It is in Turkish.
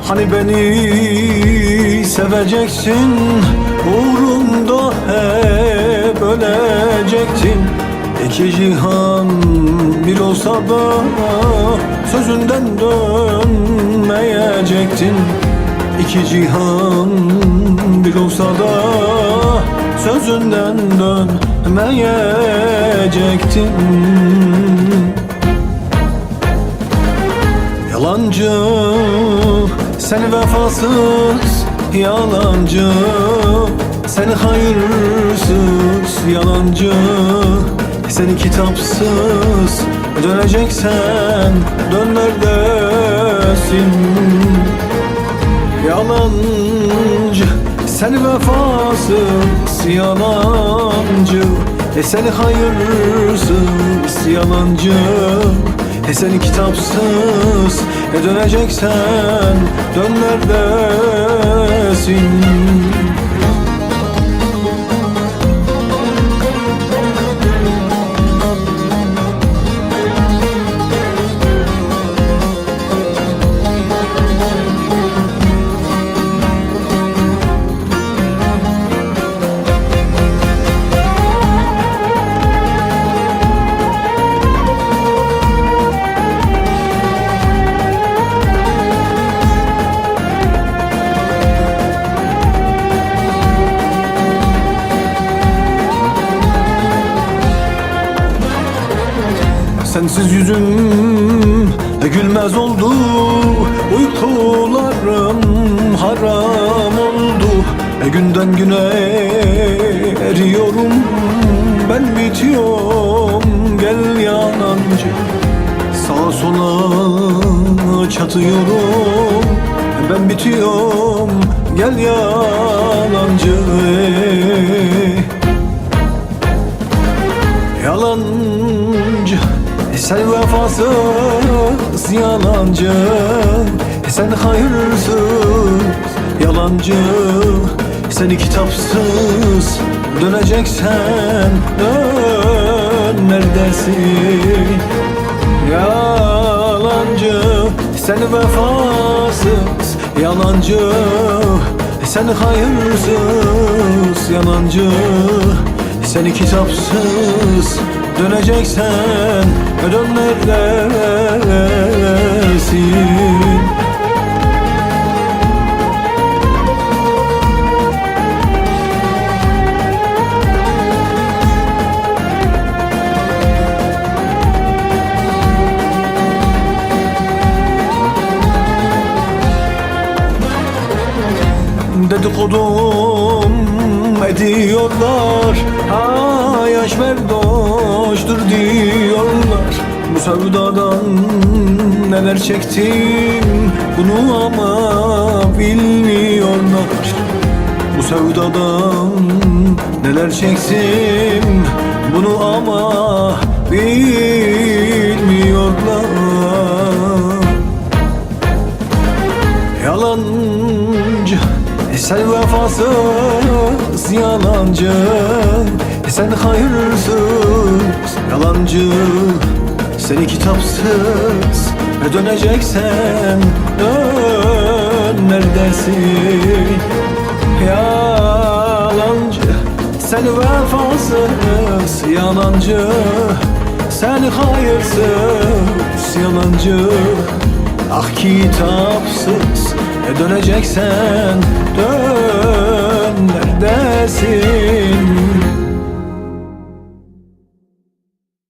Hani beni seveceksin, uğrumda hep ölecektin. İki cihan bir olsa da sözünden dönmeyecektin. İki cihan bir olsa da sözünden dönmeyecektin. Yalancı, seni vefasız, yalancı, seni hayırsız, yalancı, seni kitapsız, döneceksen dön neredesin? Yalancı, seni vefasız, yalancı, seni hayırsız, yalancı, seni kitapsız, döneceksen dön neredesin? Sensiz yüzüm gülmez oldu, uykularım haram oldu. Günden güne eriyorum, ben bitiyorum, gel yalancı. Sağa sola çatıyorum, ben bitiyorum, gel yalancı. Yalancı, sen vefasız, yalancı, sen hayırsız, yalancı, seni kitapsız, döneceksen dön neredesin? Yalancı, sen vefasız, yalancı, sen hayırsız, yalancı, seni kitapsız, döneceksen dön neredesin? Dedikodum ediyorlar, ha yaş verdoştur diyorlar. Bu sevdadan neler çektim, bunu ama bilmiyorlar. Bu sevdadan neler çektim, bunu ama bilmiyorlar. Yalancı, sen vefasız, yalancı, sen hayırsız, yalancı, seni kitapsız, döneceksen dön neredesin? Yalancı, sen vefasız, yalancı, sen hayırsız, yalancı, ah kitapsız, döneceksen dön neredesin?